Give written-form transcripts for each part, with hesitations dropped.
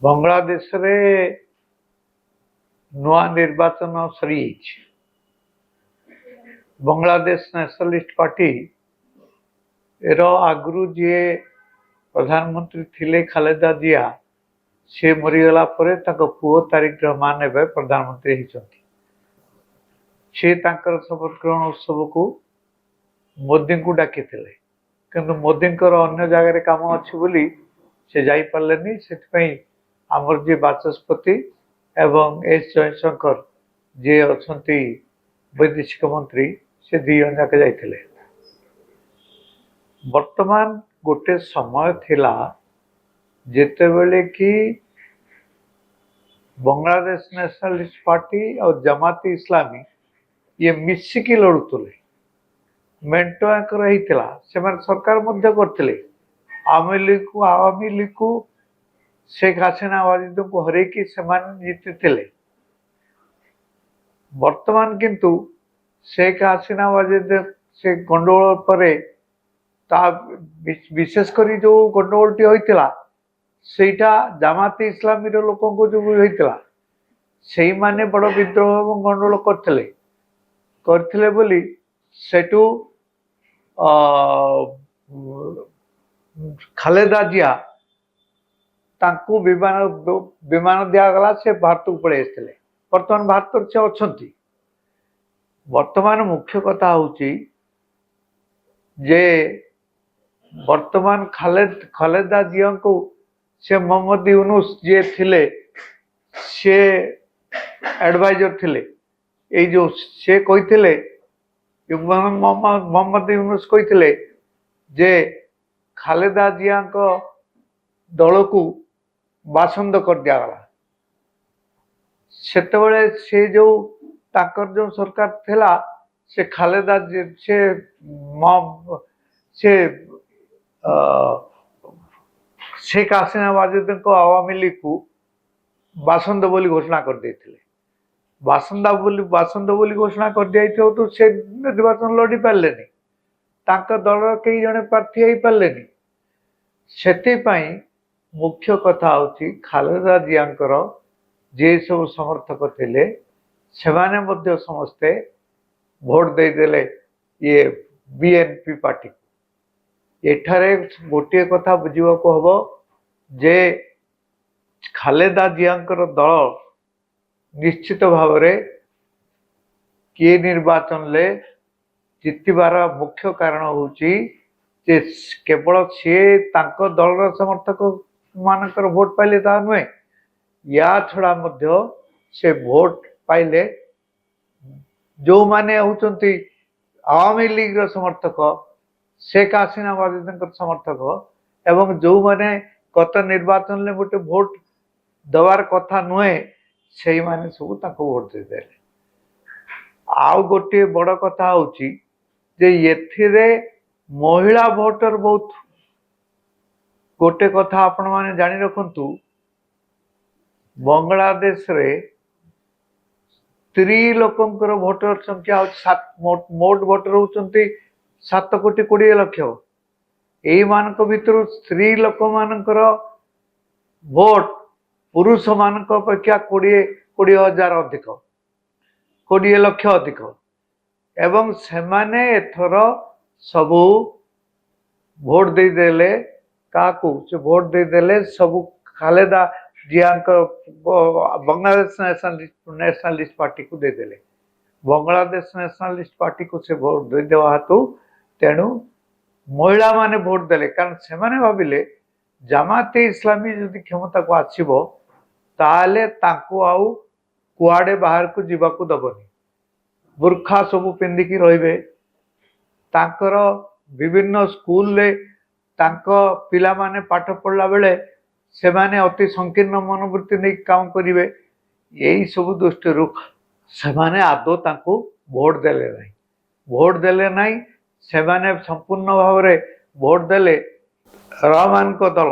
बांग्लादेश रे नुआ निर्वाचन सरी बांग्लादेश नेशनलिस्ट पार्टी रो आगु जी प्रधानमंत्री थिले खालेदा जिया से मरीगला पुओ तारिक रहमान एवं प्रधानमंत्री होती से शपथ ग्रहण उत्सव को मोदी को डाकी किंतु मोदी अन्य जगह कम अच्छी बोली से जाई पार्लेनी से आमर जी बाचस्पति एवं एस जयशंकर जी अच्छा वैदेशिक मंत्री से दी जन जाके जाइए। वर्तमान गोटे समय थिला जेते बेले कि बांग्लादेश नेशनलिस्ट पार्टी और जमाती इस्लामी ये मिसिकी लड़ुले मेंटो से सरकार करते आवामी लीग को शेख हसीना वाजिद को हरैकी जीति वर्तमान किंतु शेख हसीना वाजिद से गंडगोल पर विशेषकर जो गंडगोल होता सेटा जमाती इस्लामी लोक जो होता से माने बड़ विद्रोह और गंडगोल करते बोली सेटू खालेदा जिया तांकू विमान दिगला से भारत को पड़े बर्तमान भारत से अच्छा वर्तमान मुख्य कथा हूँ जे वर्तमान खालेदा जिया को से मोहम्मद यूनुस जे थिले से एडवाइजर थिले ये जो से कही मोहम्मद यूनुस कही जे खालेदा जिया दल को बासंद कर दिगला से जो ताकर जो सरकार थिला से खालेदा से से शेख हसीना वाजिद को आवामी लीग को बासंद बोली घोषणा कर देते बासंद बोली घोषणा कर दिया तो से निर्वाचन लड़ी पारे दल कई जने प्रार्थी हो पारे से मुख्य कथा हूँ खालेदा जियांकर जे सब समर्थक थे से समस्ते भोट देदेले ये बीएनपी पार्टी को एठारे गोटे कथा बुझा हम जे खालेदा जियांकर दल निश्चित भाव किए निर्वाचन ले जितबार मुख्य कारण हूँ केवल सी दल समर्थक मानकर भोट पाइले ता नुहे या छड़ा से भोट पाइले जो माने होती आवामी लीग समर्थक शेख हसीना वाजिद समर्थक एवं जो माने गत निर्वाचन में गोटे भोट दबार कथा नुहे से माने सब भोट देदे आउ गोटे बड़ कथा हूँ ये महिला भोटर बहुत गोटे कथा आपण माने जानी रखु बांग्लादेश रे स्त्री लोकंकर भोटर संख्या मोट भोटर होती 7,20,00,000 यही मानक भितर स्त्री लोक मानकर भोट पुरुष मान अपेक्षा 20,000 अधिक 20 लाख अधिक एवं सेमाने एथर सबू भोट देदेले क्या से भोट देदेले सबू खालेदा जिया बांग्लादेश नेशनलिस्ट पार्टी को देदेले बांग्लादेश नेशनलिस्ट पार्टी को से भोट देदेवा हेतु तेणु महिला माने भोट देले कारण से माने भाविले जमाते इस्लामी यदि क्षमता को आसीबो ताले तांको आउ कुआडे बाहर को जीवाकू दबनी बुर्खा सबू पिंधिकी रहिबे तांकर विभिन्न स्कूल ले तांको पिला माने पाठ पढ़ला बेले से माने अति संकीर्ण मनोवृत्ति नहीं काम करिवे यही सब दृष्टि से माने आदौ तांको भोट देले नहीं से माने संपूर्ण भाव में भोट देले रहमान को दल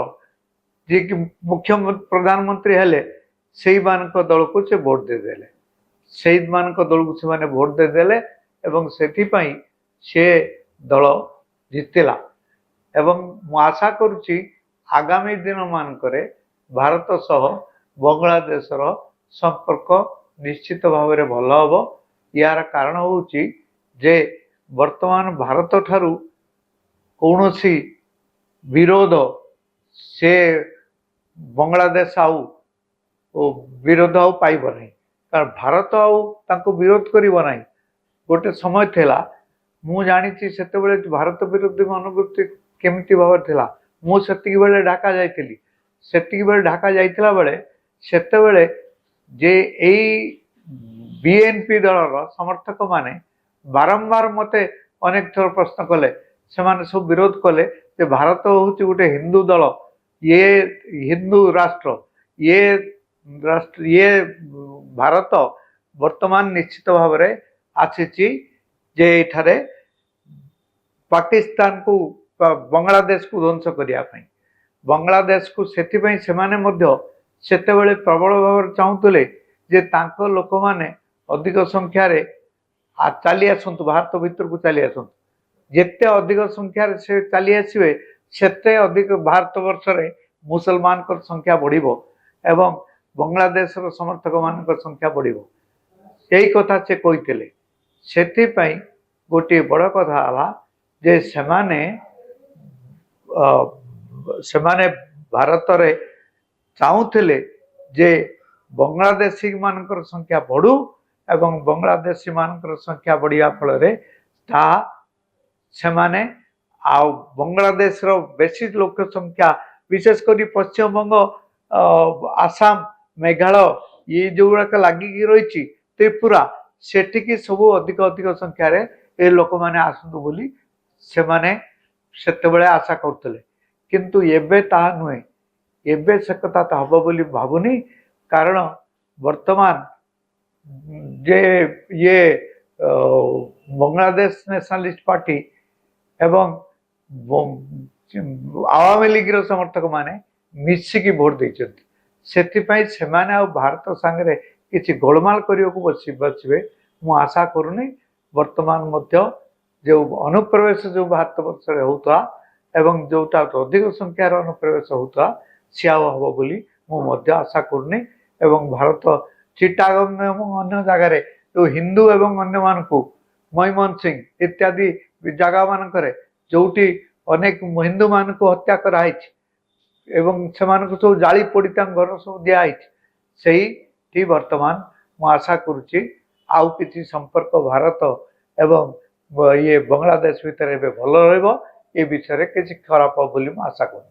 जी कि मुख्य प्रधानमंत्री हेले से दल को से भोट देदेले से दल को से भोट देदेले एवं से दल जितला एवं मु आशा करुच्ची आगामी दिन मानकरे भारत सह बांग्लादेशर संपर्क निश्चित भाव में भल हम। यार कारण होची जे वर्तमान भारत ठारू कौनसी विरोध से बांग्लादेश आउ विरोध आउ पाइब नहीं, कारण भारत आउ तांको विरोध करिब नहीं। गोटे समय थिला मु जानिछि सेतेबेले भारत विरोधी मनोवृत्ति केमिति भाव थिला। मु सेतिक बेले ढाका जाइथिली, सेतिक बेले ढाका जाइथिला बेले सेतेबेले जे एई बीएनपी दलर समर्थक माने बारंबार मते अनेक थर प्रश्न कले, से सब विरोध कले जे भारत हूँ गोटे हिंदू दल, ये हिंदू राष्ट्र, ये भारत वर्तमान निश्चित भाव में आसी जे एठारे पाकिस्तान को बांग्लादेश को ध्वंस करने, बांग्लादेश को सेतिपई सेमाने मध्य सेतेबेले प्रबल भाव चाहूले जे तांको लोक माने अधिक संख्यार चली आसतु, भारत भीतर को चली आसतु। जिते अधिक संख्यार से चली आसवे सेते अधिक भारत वर्ष रे मुसलमान को संख्या बढ़िबो एवं बांग्लादेश समर्थक मान संख्या बढ़िबो। यही कथा से कही सेतिपई गोटे बड़ कथा हला जे सेमाने भारत रे चाहूले जे बांग्लादेशी मानकर संख्या बढ़ू एवं बांग्लादेशी मानकर संख्या बढ़िया फल सेमाने आ बांग्लादेश रो बेसी लोक संख्या विशेषकर पश्चिमबंग, आसाम, मेघालय ये जो गुड़ाक लगिकी रही त्रिपुरा सेठिकी सब अधिक अधिक संख्यार ए लोक मैंने आसतु बोली सेमाने सेतेबेले आशा करते, किंतु एबे ताहा नुहे। एबे से कथा तो हम बोली भावुनी, कारण वर्तमान जे ये बांग्लादेश नेशनलिस्ट पार्टी एवं आवामी लीग समर्थक माने मिसिकी भोट देते, सेतिपई सेमाने आ भारत सांगे किसी गोलमाल करने को बसवे मु आशा करूनी। वर्तमान मध्य जो अनुप्रवेश जो भारत वर्ष होता एवं जोटा अधिक संख्यार अनुप्रवेश होता सी हम बोली मु आशा करूनी। एवं भारत चिटागंग एवं अन्य जगार जो हिंदू एवं अन्य मानक मयमन सिंह इत्यादि जगह मानक जोटी अनेक हिंदू मान को हत्या कराई एवं से सब जाली पोड़ी घर सब दिखाई से वर्तमान मु आशा करुच्ची आउ किसी संपर्क भारत एवं ये बांग्लादेश भितर भल रही विषय किसी खराब बोली आशा करूँ।